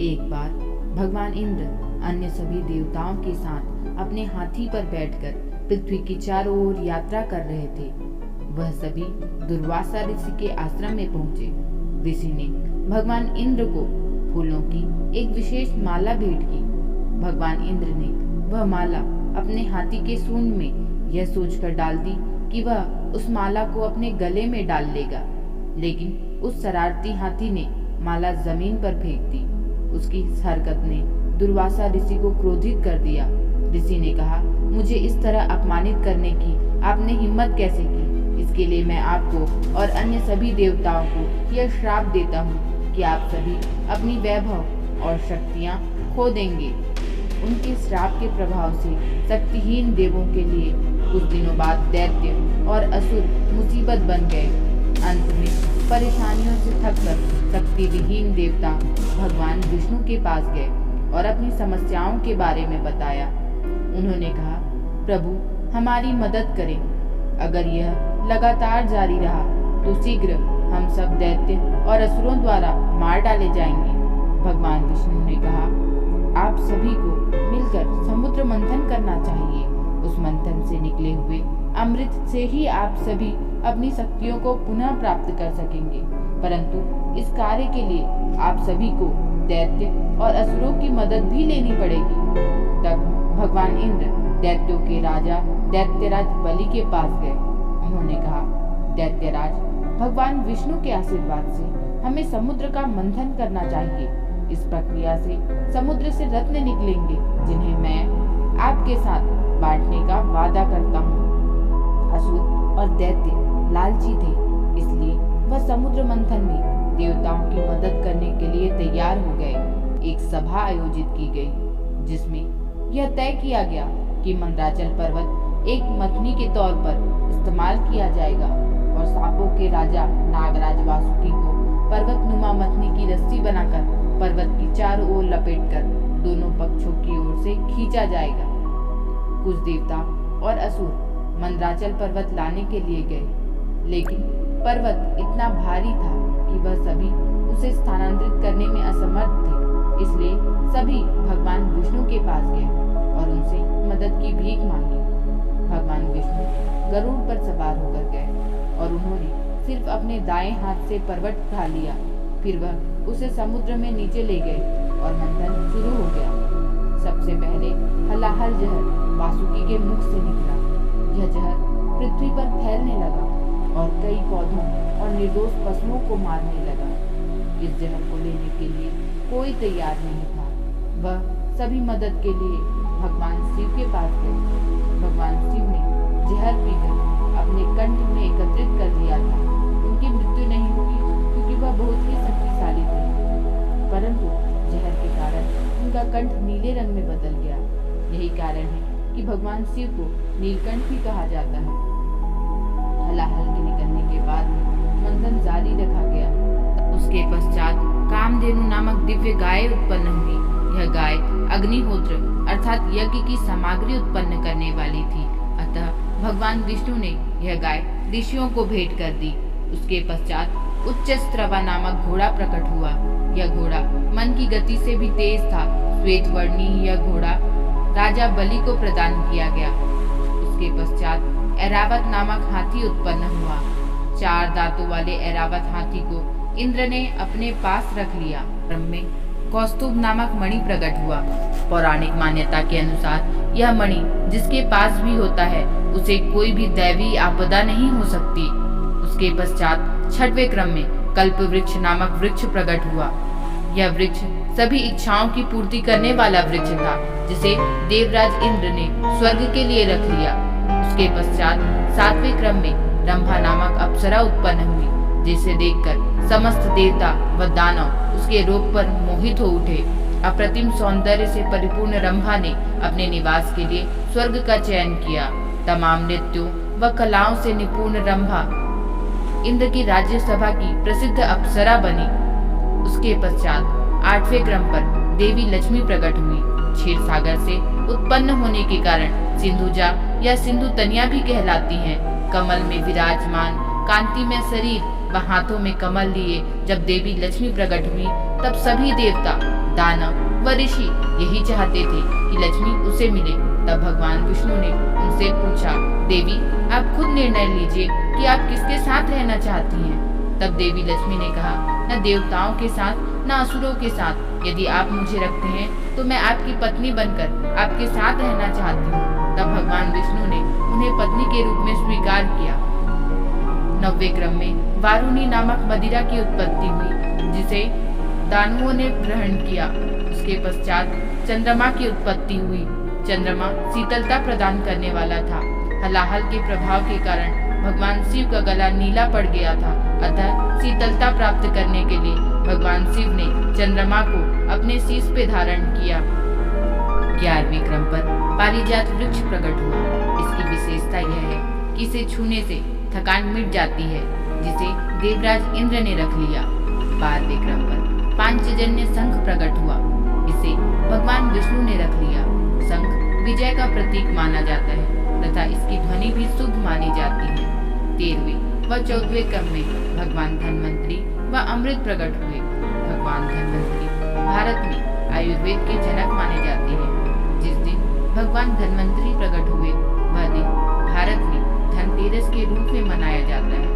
एक बार भगवान इंद्र अन्य सभी देवताओं के साथ अपने हाथी पर बैठकर पृथ्वी की चारों ओर यात्रा कर रहे थे। वह सभी दुर्वासा ऋषि के आश्रम में पहुंचे। ऋषि ने भगवान इंद्र को फूलों की एक विशेष माला भेंट की। भगवान इंद्र ने वह माला अपने हाथी के सूंड में यह सोचकर डाल दी कि वह उस माला को अपने गले में डाल लेगा, लेकिन उस शरारती हाथी ने माला जमीन पर फेंक दी। उसकी इस हरकत ने दुर्वासा ऋषि को क्रोधित कर दिया। ऋषि ने कहा, मुझे इस तरह अपमानित करने की आपने हिम्मत कैसे की? इसके लिए मैं आपको और अन्य सभी देवताओं को यह श्राप देता हूँ कि आप सभी अपनी वैभव और शक्तियाँ खो देंगे। उनके श्राप के प्रभाव से शक्तिहीन देवों के लिए कुछ दिनों बाद दैत्य और असुर मुसीबत बन गए। अंत में परेशानियों से थककर शक्ति विहीन देवता भगवान विष्णु के पास गए और अपनी समस्याओं के बारे में बताया। उन्होंने कहा, प्रभु हमारी मदद करें। अगर यह लगातार जारी रहा तो शीघ्र हम सब दैत्य और असुरों द्वारा मार डाले जाएंगे। भगवान विष्णु ने कहा, आप सभी को मिलकर समुद्र मंथन करना चाहिए। उस मंथन से निकले हुए अमृत से ही आप सभी अपनी शक्तियों को पुनः प्राप्त कर सकेंगे, परंतु इस कार्य के लिए आप सभी को दैत्य और असुरों की मदद भी लेनी पड़ेगी। तब भगवान इंद्र दैत्यों के राजा दैत्यराज बलि के पास गए। उन्होंने कहा, दैत्यराज, भगवान विष्णु के आशीर्वाद से हमें समुद्र का मंथन करना चाहिए। इस प्रक्रिया से समुद्र से रत्न निकलेंगे जिन्हें मैं आपके साथ बांटने का वादा करता हूँ। असुर और दैत्य लालची थे, इसलिए वह समुद्र मंथन में देवताओं की मदद करने के लिए तैयार हो गए। एक सभा आयोजित की गई जिसमें यह तय किया गया कि मंदराचल पर्वत एक मथनी के तौर पर इस्तेमाल किया जाएगा और सांपों के राजा नागराज वासुकी को पर्वतनुमा मथनी की रस्सी बनाकर पर्वत की चारों ओर लपेटकर दोनों पक्षों की ओर से खींचा जाएगा। कुछ देवता और असुर मंदराचल पर्वत लाने के लिए गए, लेकिन पर्वत इतना भारी था कि वह सभी उसे स्थानांतरित करने में असमर्थ थे। इसलिए सभी भगवान विष्णु के पास गए और उनसे मदद की भीख मांगी। भगवान विष्णु गरुड़ पर सवार होकर गए और उन्होंने सिर्फ अपने दाएं हाथ से पर्वत उठा लिया। फिर वह उसे समुद्र में नीचे ले गए और मंथन शुरू हो गया। सबसे पहले हलाहल जहर वासुकी के मुख से निकला। यह जहर पृथ्वी पर फैलने लगा और कई पौधों और निर्दोष पशुओं को मारने लगा। इस जहर को लेने के लिए कोई तैयार नहीं था। वह सभी मदद के लिए भगवान शिव के पास गए। भगवान शिव ने जहर पीकर अपने कंठ में एकत्रित कर लिया था। उनकी मृत्यु नहीं हुई क्योंकि वह बहुत ही शक्तिशाली थे, परंतु जहर के कारण उनका कंठ नीले रंग में बदल गया। यही कारण है कि भगवान शिव को नीलकंठ भी कहा जाता है। हलाहल के निकलने के बाद मंथन जारी रखा गया। उसके पश्चात कामधेनु नामक दिव्य गाय उत्पन्न हुई। यह गाय अग्निहोत्र अर्थात यज्ञ की सामग्री उत्पन्न करने वाली थी, अतः भगवान विष्णु ने यह गाय ऋषियों को भेंट कर दी। उसके पश्चात उच्चस्त्रवा नामक घोड़ा प्रकट हुआ। यह घोड़ा मन की गति से भी तेज था। श्वेत वर्णी यह घोड़ा राजा बलि को प्रदान किया गया। उसके पश्चात ऐरावत नामक हाथी उत्पन्न हुआ। 4 दांतों वाले ऐरावत हाथी को इंद्र ने अपने पास रख लिया। क्रम में कौस्तुभ नामक मणि प्रकट हुआ। पौराणिक मान्यता के अनुसार यह मणि जिसके पास भी होता है उसे कोई भी दैवी आपदा नहीं हो सकती। उसके पश्चात 6वें क्रम में कल्प वृक्ष नामक वृक्ष प्रकट हुआ। यह वृक्ष सभी इच्छाओं की पूर्ति करने वाला वृक्ष था, जिसे देवराज इंद्र ने स्वर्ग के लिए रख लिया। उसके पश्चात 7वें क्रम में रंभा नामक अप्सरा उत्पन्न हुई, जिसे देखकर समस्त देवता व दानव उसके रूप पर मोहित हो उठे। अप्रतिम सौंदर्य से परिपूर्ण रंभा ने अपने निवास के लिए स्वर्ग का चयन किया। तमाम नृत्यों व कलाओं से निपुण रंभा इंद्र की राज्यसभा की प्रसिद्ध अप्सरा बनी। उसके पश्चात 8वें क्रम पर देवी लक्ष्मी प्रकट हुई। क्षीर सागर से उत्पन्न होने के कारण सिंधुजा या सिंधु तनिया भी कहलाती हैं। कमल में विराजमान कांतिमय शरीर व हाथों में कमल लिए जब देवी लक्ष्मी प्रकट हुई, तब सभी देवता, दानव व ऋषि यही चाहते थे कि लक्ष्मी उसे मिले। तब भगवान विष्णु ने उनसे पूछा, देवी आप खुद निर्णय लीजिए कि आप किसके साथ रहना चाहती हैं। तब देवी लक्ष्मी ने कहा, न देवताओं के साथ न असुरों के साथ। यदि आप मुझे रखते हैं तो मैं आपकी पत्नी बनकर आपके साथ रहना चाहती हूँ। तब भगवान विष्णु ने उन्हें पत्नी के रूप में स्वीकार किया। 9वें क्रम में वारुणी नामक मदिरा की उत्पत्ति हुई, जिसे दानवों ने ग्रहण किया। उसके पश्चात चंद्रमा की उत्पत्ति हुई। चंद्रमा शीतलता प्रदान करने वाला था। हलाहल के प्रभाव के कारण भगवान शिव का गला नीला पड़ गया था, अतः शीतलता प्राप्त करने के लिए भगवान शिव ने चंद्रमा को अपने शीश पे धारण किया। 11वें क्रम पर पारिजात वृक्ष प्रकट हुआ। इसकी विशेषता यह है कि इसे छूने से थकान मिट जाती है, जिसे देवराज इंद्र ने रख लिया। 12वें क्रम पर पांचजन्य शंख प्रकट हुआ। इसे भगवान विष्णु ने रख लिया। शंख विजय का प्रतीक माना जाता है तथा इसकी ध्वनि भी शुभ मानी जाती है। 13वें व 14वें क्रम में भगवान धन्वंतरी व अमृत प्रकट हुए। भगवान धन्वंतरी भारत में आयुर्वेद के जनक माने जाते हैं। जिस दिन भगवान धन्वंतरी प्रकट हुए वह दिन भारत में धनतेरस के रूप में मनाया जाता है।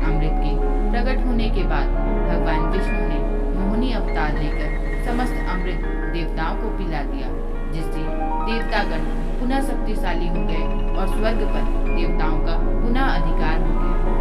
अमृत के प्रकट होने के बाद भगवान विष्णु ने मोहिनी अवतार लेकर समस्त अमृत देवताओं को पिला दिया, जिससे देवतागण पुनः शक्तिशाली हो गए और स्वर्ग पर देवताओं का पुनः अधिकार हो गया।